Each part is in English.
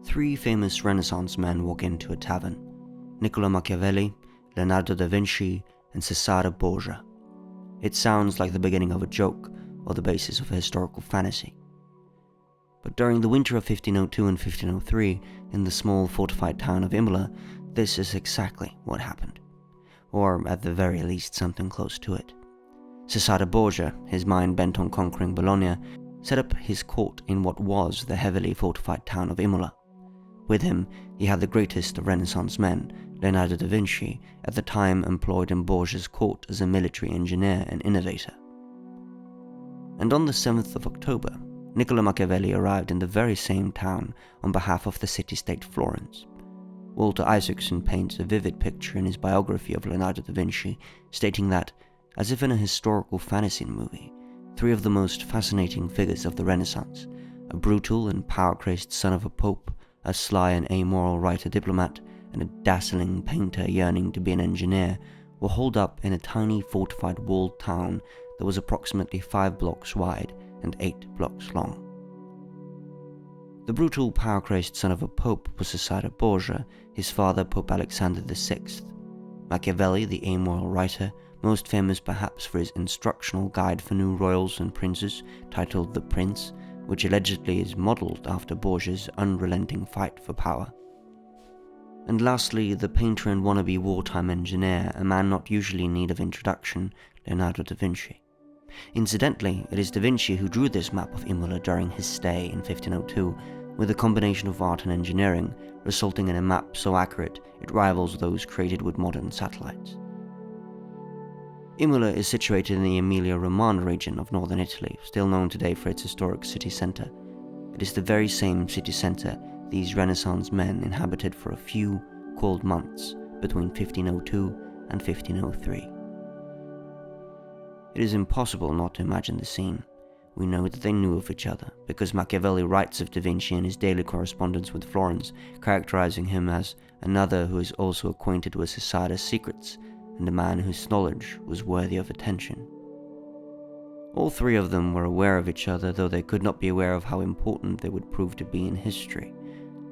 Three famous Renaissance men walk into a tavern: Niccolò Machiavelli, Leonardo Da Vinci, and Cesare Borgia. It sounds like the beginning of a joke or the basis of a historical fantasy. But during the winter of 1502 and 1503, in the small fortified town of Imola, this is exactly what happened. Or at the very least something close to it. Cesare Borgia, his mind bent on conquering Bologna, set up his court in what was the heavily fortified town of Imola. With him, he had the greatest of Renaissance men, Leonardo da Vinci, at the time employed in Borgia's court as a military engineer and innovator. And on the 7th of October, Niccolò Machiavelli arrived in the very same town on behalf of the city-state Florence. Walter Isaacson paints a vivid picture in his biography of Leonardo da Vinci, stating that, as if in a historical fantasy movie, three of the most fascinating figures of the Renaissance, a brutal and power-crazed son of a pope, a sly and amoral writer-diplomat, and a dazzling painter yearning to be an engineer, were holed up in a tiny fortified walled town that was approximately 5 blocks wide and 8 blocks long. The brutal, power-crazed son of a pope was Cesare Borgia, his father Pope Alexander VI. Machiavelli, the amoral writer, most famous perhaps for his instructional guide for new royals and princes, titled The Prince, which allegedly is modelled after Borgia's unrelenting fight for power. And lastly, the painter and wannabe wartime engineer, a man not usually in need of introduction, Leonardo da Vinci. Incidentally, it is Da Vinci who drew this map of Imola during his stay in 1502, with a combination of art and engineering, resulting in a map so accurate it rivals those created with modern satellites. Imola is situated in the Emilia-Romagna region of northern Italy, still known today for its historic city centre. It is the very same city centre these Renaissance men inhabited for a few cold months between 1502 and 1503. It is impossible not to imagine the scene. We know that they knew of each other, because Machiavelli writes of Da Vinci in his daily correspondence with Florence, characterizing him as another who is also acquainted with Cesare's secrets, and a man whose knowledge was worthy of attention. All three of them were aware of each other, though they could not be aware of how important they would prove to be in history.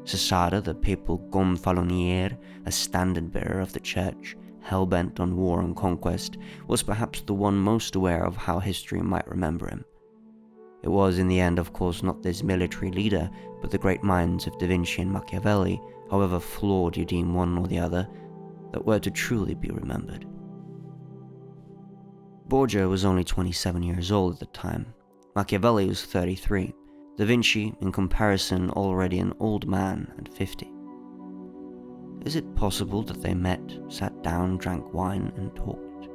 Cesare, the papal gonfaloniere, a standard-bearer of the church, hell-bent on war and conquest, was perhaps the one most aware of how history might remember him. It was in the end, of course, not this military leader, but the great minds of Da Vinci and Machiavelli, however flawed you deem one or the other, that were to truly be remembered. Borgia was only 27 years old at the time. Machiavelli was 33. Da Vinci, in comparison, already an old man at 50. Is it possible that they met, sat down, drank wine, and talked?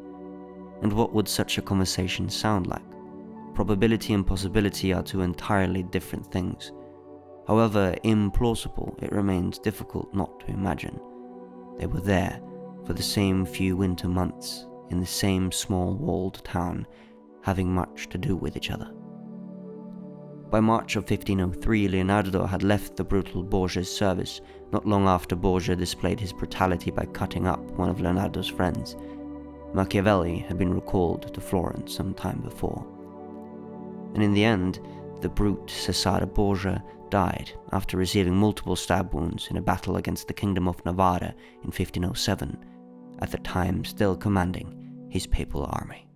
And what would such a conversation sound like? Probability and possibility are two entirely different things. However implausible, it remains difficult not to imagine. They were there for the same few winter months, in the same small walled town, having much to do with each other. By March of 1503, Leonardo had left the brutal Borgia's service, not long after Borgia displayed his brutality by cutting up one of Leonardo's friends. Machiavelli had been recalled to Florence some time before. And in the end, the brute Cesare Borgia died after receiving multiple stab wounds in a battle against the Kingdom of Navarre in 1507, at the time still commanding his papal army.